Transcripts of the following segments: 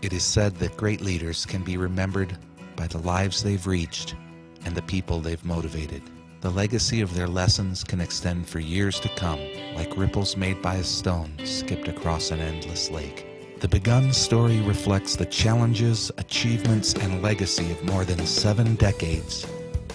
It is said that great leaders can be remembered by the lives they've reached and the people they've motivated. The legacy of their lessons can extend for years to come, like ripples made by a stone skipped across an endless lake. The Begun story reflects the challenges, achievements, and legacy of more than 7 decades.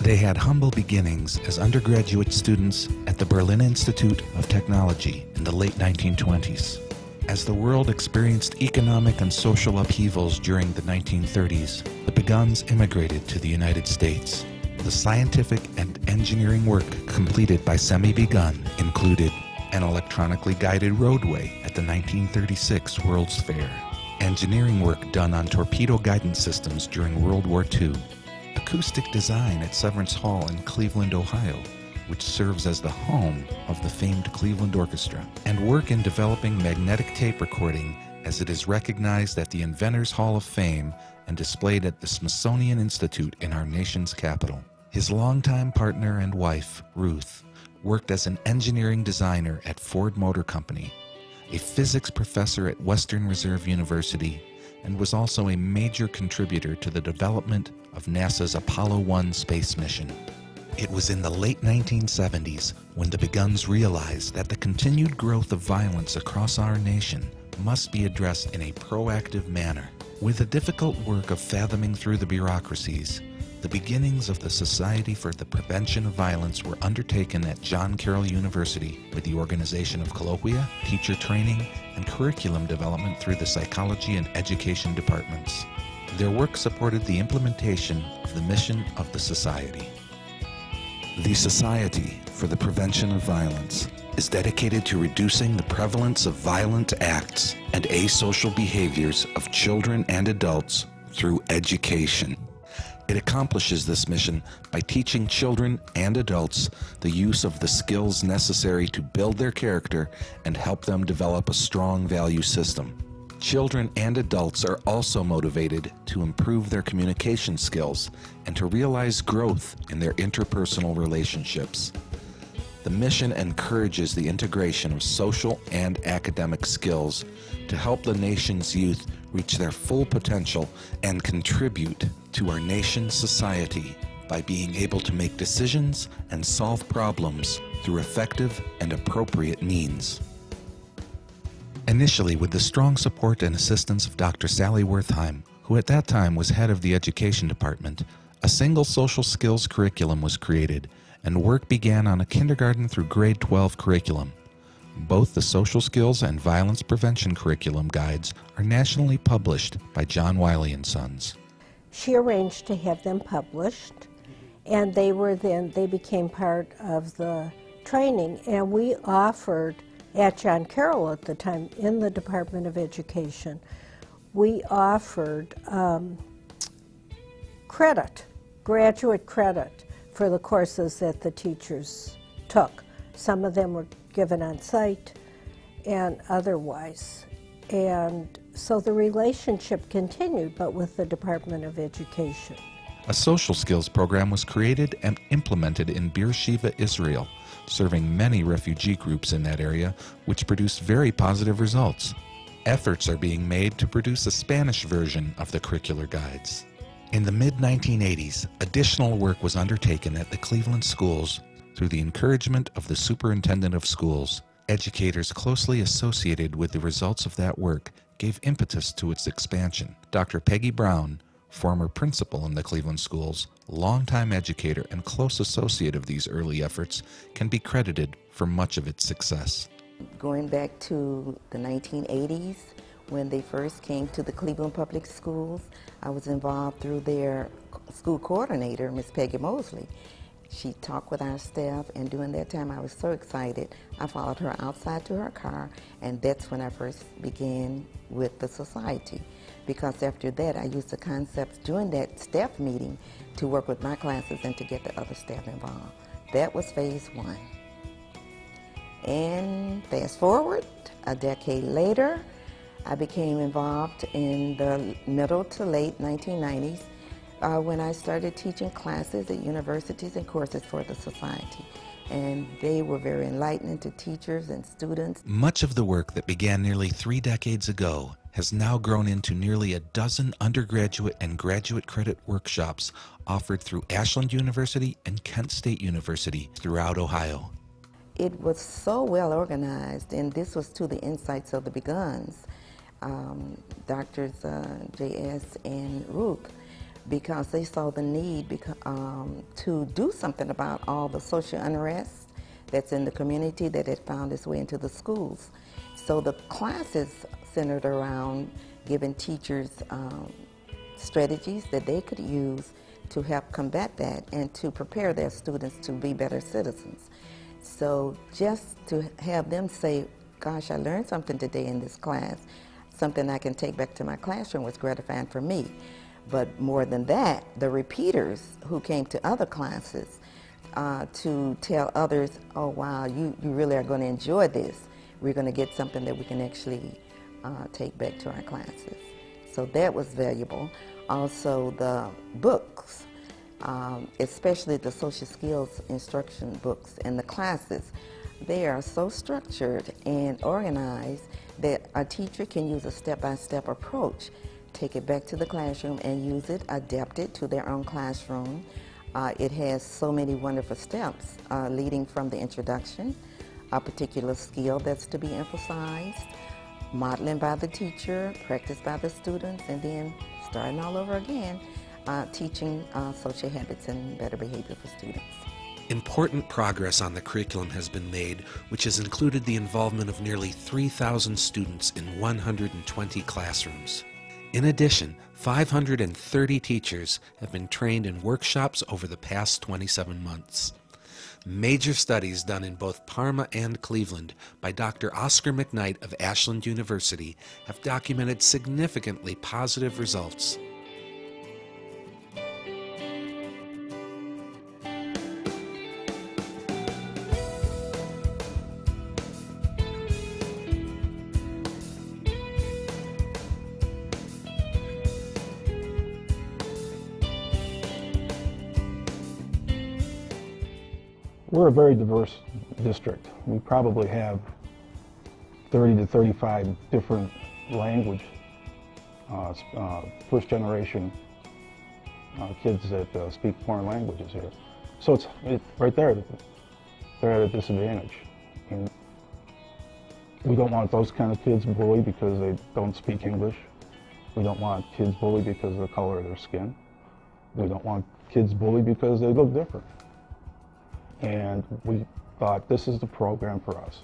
They had humble beginnings as undergraduate students at the Berlin Institute of Technology in the late 1920s. As the world experienced economic and social upheavals during the 1930s, the Beguns immigrated to the United States. The scientific and engineering work completed by Semi Begun included an electronically guided roadway at the 1936 World's Fair, engineering work done on torpedo guidance systems during World War II, acoustic design at Severance Hall in Cleveland, Ohio, which serves as the home of the famed Cleveland Orchestra, and work in developing magnetic tape recording as it is recognized at the Inventors Hall of Fame and displayed at the Smithsonian Institute in our nation's capital. His longtime partner and wife, Ruth, worked as an engineering designer at Ford Motor Company, a physics professor at Western Reserve University, and was also a major contributor to the development of NASA's Apollo 1 space mission. It was in the late 1970s when the Beguns realized that the continued growth of violence across our nation must be addressed in a proactive manner. With the difficult work of fathoming through the bureaucracies, the beginnings of the Society for the Prevention of Violence were undertaken at John Carroll University with the organization of colloquia, teacher training, and curriculum development through the psychology and education departments. Their work supported the implementation of the mission of the Society. The Society for the Prevention of Violence is dedicated to reducing the prevalence of violent acts and asocial behaviors of children and adults through education. It accomplishes this mission by teaching children and adults the use of the skills necessary to build their character and help them develop a strong value system. Children and adults are also motivated to improve their communication skills and to realize growth in their interpersonal relationships. The mission encourages the integration of social and academic skills to help the nation's youth reach their full potential and contribute to our nation's society by being able to make decisions and solve problems through effective and appropriate means. Initially, with the strong support and assistance of Dr. Sally Wertheim, who at that time was head of the education department, a single social skills curriculum was created, and work began on a kindergarten through grade 12 curriculum. Both the social skills and violence prevention curriculum guides are nationally published by John Wiley & Sons. She arranged to have them published, and they became part of the training, and we offered at John Carroll at the time in the Department of Education, we offered graduate credit for the courses that the teachers took. Some of them were given on site and otherwise. And so the relationship continued, but with the Department of Education. A social skills program was created and implemented in Beersheba, Israel, serving many refugee groups in that area, which produced very positive results. Efforts are being made to produce a Spanish version of the curricular guides. In the mid-1980s, additional work was undertaken at the Cleveland schools through the encouragement of the superintendent of schools. Educators closely associated with the results of that work gave impetus to its expansion. Dr. Peggy Brown, former principal in the Cleveland schools, longtime educator and close associate of these early efforts, can be credited for much of its success. Going back to the 1980s, when they first came to the Cleveland Public Schools, I was involved through their school coordinator, Miss Peggy Mosley. She talked with our staff, and during that time I was so excited. I followed her outside to her car, and that's when I first began with the society. Because after that, I used the concepts during that staff meeting to work with my classes and to get the other staff involved. That was phase one. And fast forward, a decade later, I became involved in the middle to late 1990s when I started teaching classes at universities and courses for the society. and they were very enlightening to teachers and students. Much of the work that began nearly 3 decades ago has now grown into nearly a dozen undergraduate and graduate credit workshops offered through Ashland University and Kent State University throughout Ohio. It was so well organized, and this was to the insights of the Beguns, Doctors J.S. and Ruth, because they saw the need to do something about all the social unrest that's in the community that had found its way into the schools. So the classes centered around giving teachers strategies that they could use to help combat that and to prepare their students to be better citizens. So just to have them say, gosh, I learned something today in this class, something I can take back to my classroom, was gratifying for me. But more than that, the repeaters who came to other classes to tell others, oh wow, you really are going to enjoy this. We're going to get something that we can actually take back to our classes. So that was valuable. Also the books, especially the social skills instruction books and the classes, they are so structured and organized that a teacher can use a step-by-step approach, take it back to the classroom and use it, adapt it to their own classroom. It has so many wonderful steps leading from the introduction, a particular skill that's to be emphasized, modeling by the teacher, practice by the students, and then starting all over again, teaching social habits and better behavior for students. Important progress on the curriculum has been made, which has included the involvement of nearly 3,000 students in 120 classrooms. In addition, 530 teachers have been trained in workshops over the past 27 months. Major studies done in both Parma and Cleveland by Dr. Oscar McKnight of Ashland University have documented significantly positive results. We're a very diverse district. We probably have 30 to 35 different language, first generation kids that speak foreign languages here. So it's right there, they're at a disadvantage. And we don't want those kind of kids bullied because they don't speak English. We don't want kids bullied because of the color of their skin. We don't want kids bullied because they look different. And we thought this is the program for us.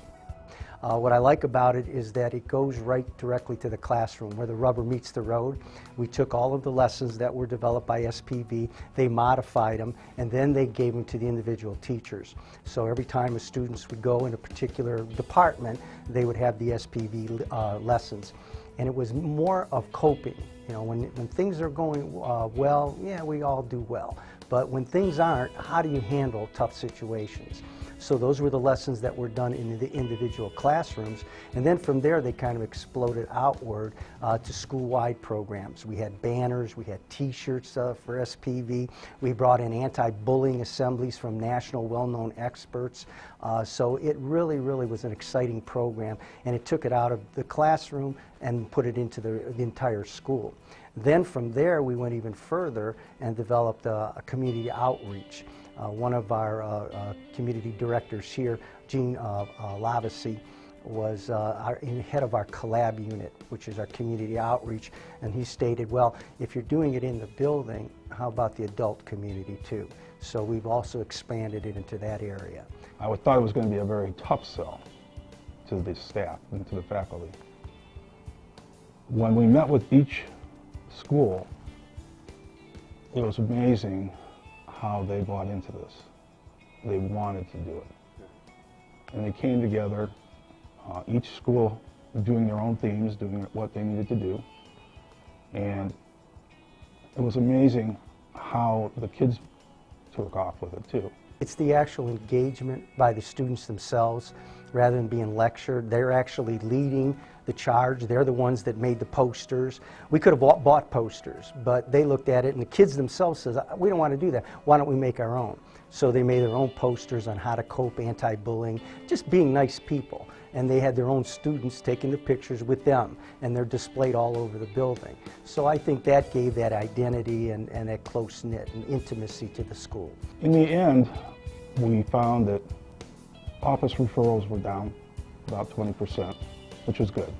What I like about it is that it goes right directly to the classroom where the rubber meets the road. We took all of the lessons that were developed by SPV, they modified them, and then they gave them to the individual teachers. So every time the students would go in a particular department, they would have the SPV lessons. And it was more of coping. You know, when things are going well, yeah, we all do well. But when things aren't, how do you handle tough situations? So those were the lessons that were done in the individual classrooms. And then from there, they kind of exploded outward to school-wide programs. We had banners, we had T-shirts for SPV. We brought in anti-bullying assemblies from national well-known experts. So it really, really was an exciting program. And it took it out of the classroom and put it into the entire school. Then from there, we went even further and developed a community outreach. One of our community directors here, Jean Lavasi, was head of our collab unit, which is our community outreach, and he stated, well, if you're doing it in the building, how about the adult community too? So we've also expanded it into that area. I thought it was going to be a very tough sell to the staff and to the faculty. When we met with each school, it was amazing how they bought into this. They wanted to do it. And they came together, each school doing their own themes, doing what they needed to do. And it was amazing how the kids took off with it too. It's the actual engagement by the students themselves rather than being lectured. They're actually leading the charge. They're the ones that made the posters. We could have bought posters, but they looked at it, and the kids themselves says, we don't want to do that. Why don't we make our own? So they made their own posters on how to cope, anti-bullying, just being nice people. And they had their own students taking the pictures with them, and they're displayed all over the building. So I think that gave that identity and that close-knit and intimacy to the school. In the end, we found that office referrals were down about 20%, which is good.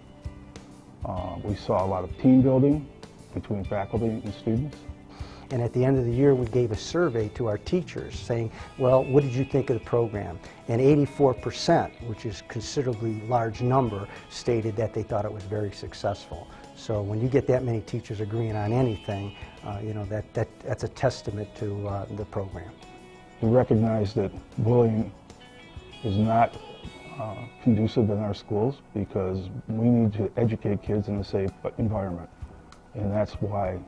We saw a lot of team building between faculty and students. And at the end of the year, we gave a survey to our teachers saying, well, what did you think of the program? And 84%, which is a considerably large number, stated that they thought it was very successful. So when you get that many teachers agreeing on anything, you know, that's a testament to the program. We recognize that bullying is not conducive in our schools because we need to educate kids in a safe environment. And that's why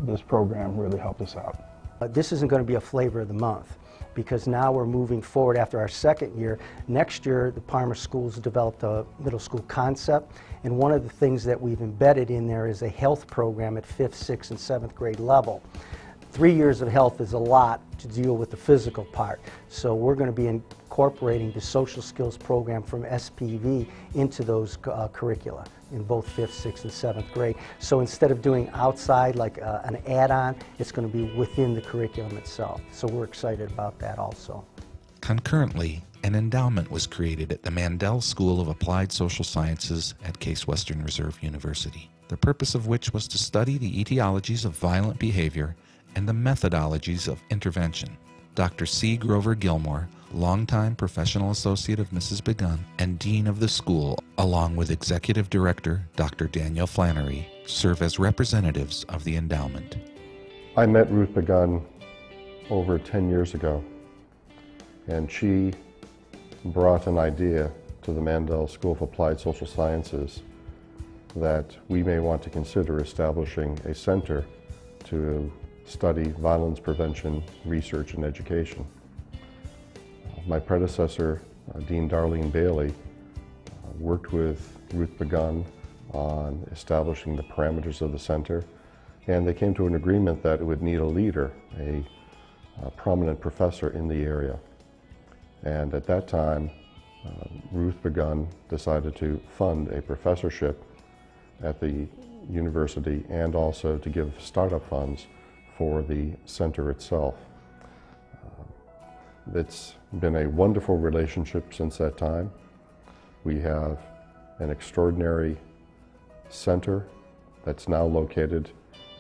this program really helped us out. This isn't going to be a flavor of the month because now we're moving forward after our second year. Next year, the Parma schools developed a middle school concept, and one of the things that we've embedded in there is a health program at 5th, 6th, and 7th grade level. 3 years of health is a lot to deal with the physical part, so we're going to be incorporating the social skills program from SPV into those curricula in both 5th, 6th, and 7th grade. So instead of doing outside like an add-on, it's going to be within the curriculum itself. So we're excited about that also. Concurrently, an endowment was created at the Mandel School of Applied Social Sciences at Case Western Reserve University, the purpose of which was to study the etiologies of violent behavior and the methodologies of intervention. Dr. C. Grover Gilmore, longtime professional associate of Mrs. Begun and dean of the school, along with executive director Dr. Daniel Flannery, serve as representatives of the endowment. I met Ruth Begun over 10 years ago, and she brought an idea to the Mandel School of Applied Social Sciences that we may want to consider establishing a center to study violence prevention, research, and education. My predecessor, Dean Darlene Bailey, worked with Ruth Begun on establishing the parameters of the center, and they came to an agreement that it would need a leader, a prominent professor in the area. And at that time, Ruth Begun decided to fund a professorship at the university and also to give startup funds for the center itself. It's been a wonderful relationship since that time. We have an extraordinary center that's now located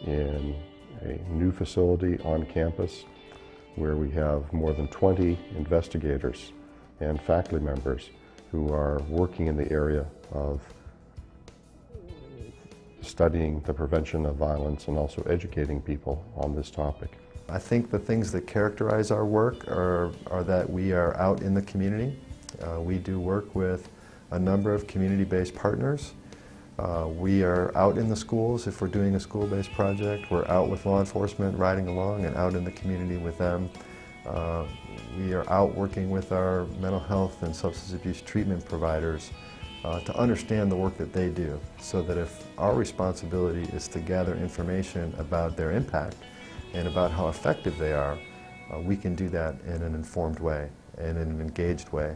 in a new facility on campus where we have more than 20 investigators and faculty members who are working in the area of studying the prevention of violence and also educating people on this topic. I think the things that characterize our work are that we are out in the community. We do work with a number of community-based partners. We are out in the schools if we're doing a school-based project. We're out with law enforcement riding along and out in the community with them. We are out working with our mental health and substance abuse treatment providers to understand the work that they do, so that if our responsibility is to gather information about their impact and about how effective they are, we can do that in an informed way and in an engaged way.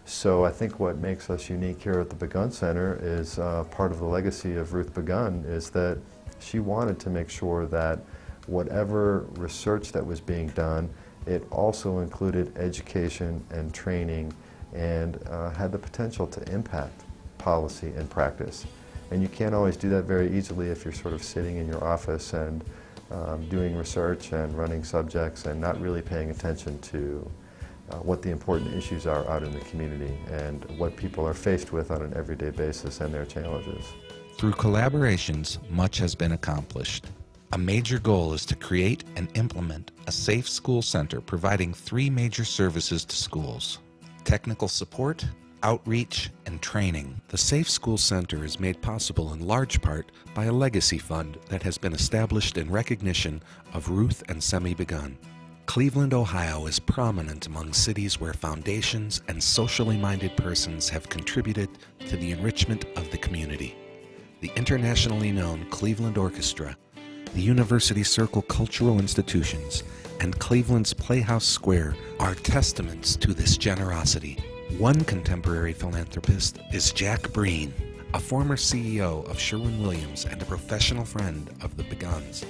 So I think what makes us unique here at the Begun Center is part of the legacy of Ruth Begun is that she wanted to make sure that whatever research that was being done, it also included education and training and had the potential to impact policy and practice. And you can't always do that very easily if you're sort of sitting in your office and doing research and running subjects and not really paying attention to what the important issues are out in the community and what people are faced with on an everyday basis and their challenges. Through collaborations, much has been accomplished. A major goal is to create and implement a safe school center providing 3 major services to schools: technical support, outreach, and training. The Safe School Center is made possible in large part by a legacy fund that has been established in recognition of Ruth and Semi Begun. Cleveland, Ohio is prominent among cities where foundations and socially minded persons have contributed to the enrichment of the community. The internationally known Cleveland Orchestra, the University Circle Cultural Institutions, and Cleveland's Playhouse Square are testaments to this generosity. One contemporary philanthropist is Jack Breen, a former CEO of Sherwin-Williams and a professional friend of the Beguns.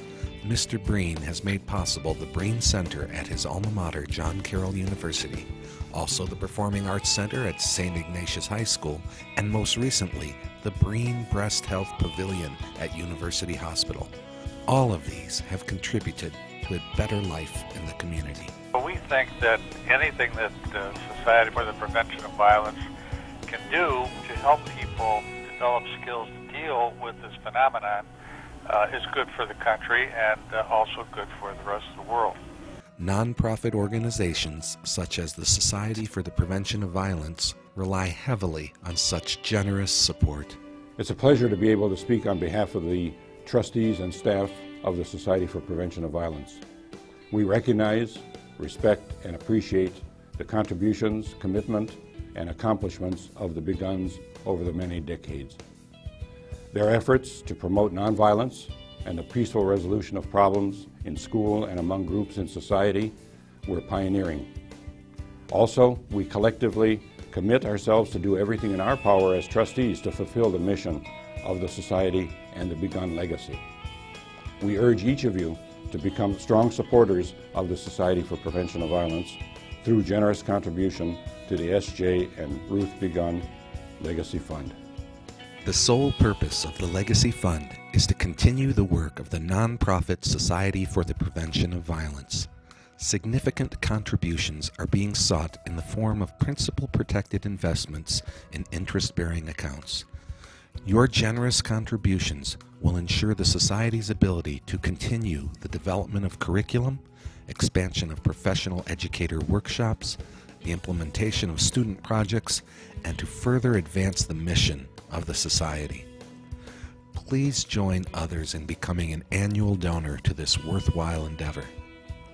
Mr. Breen has made possible the Breen Center at his alma mater, John Carroll University, also the Performing Arts Center at St. Ignatius High School, and most recently, the Breen Breast Health Pavilion at University Hospital. All of these have contributed to a better life in the community. We think that anything that the Society for the Prevention of Violence can do to help people develop skills to deal with this phenomenon is good for the country and also good for the rest of the world. Nonprofit organizations such as the Society for the Prevention of Violence rely heavily on such generous support. It's a pleasure to be able to speak on behalf of the trustees and staff of the Society for Prevention of Violence. We recognize, respect, and appreciate the contributions, commitment, and accomplishments of the Beguns over the many decades. Their efforts to promote nonviolence and the peaceful resolution of problems in school and among groups in society were pioneering. Also, we collectively commit ourselves to do everything in our power as trustees to fulfill the mission of the Society and the Begun legacy. We urge each of you to become strong supporters of the Society for Prevention of Violence through generous contribution to the S.J. and Ruth Begun Legacy Fund. The sole purpose of the Legacy Fund is to continue the work of the nonprofit Society for the Prevention of Violence. Significant contributions are being sought in the form of principal-protected investments in interest-bearing accounts. Your generous contributions will ensure the Society's ability to continue the development of curriculum, expansion of professional educator workshops, the implementation of student projects, and to further advance the mission of the Society. Please join others in becoming an annual donor to this worthwhile endeavor.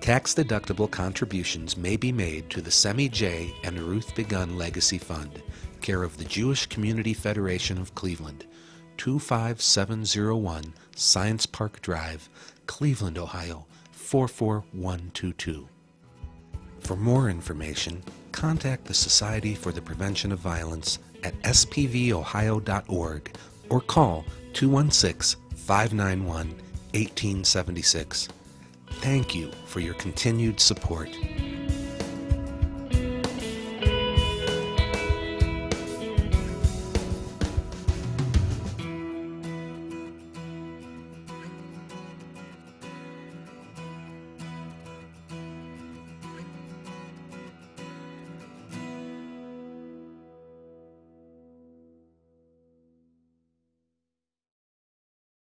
Tax-deductible contributions may be made to the Semi J and Ruth Begun Legacy Fund, care of the Jewish Community Federation of Cleveland, 25701 Science Park Drive, Cleveland, Ohio, 44122. For more information, contact the Society for the Prevention of Violence at spvohio.org or call 216-591-1876. Thank you for your continued support.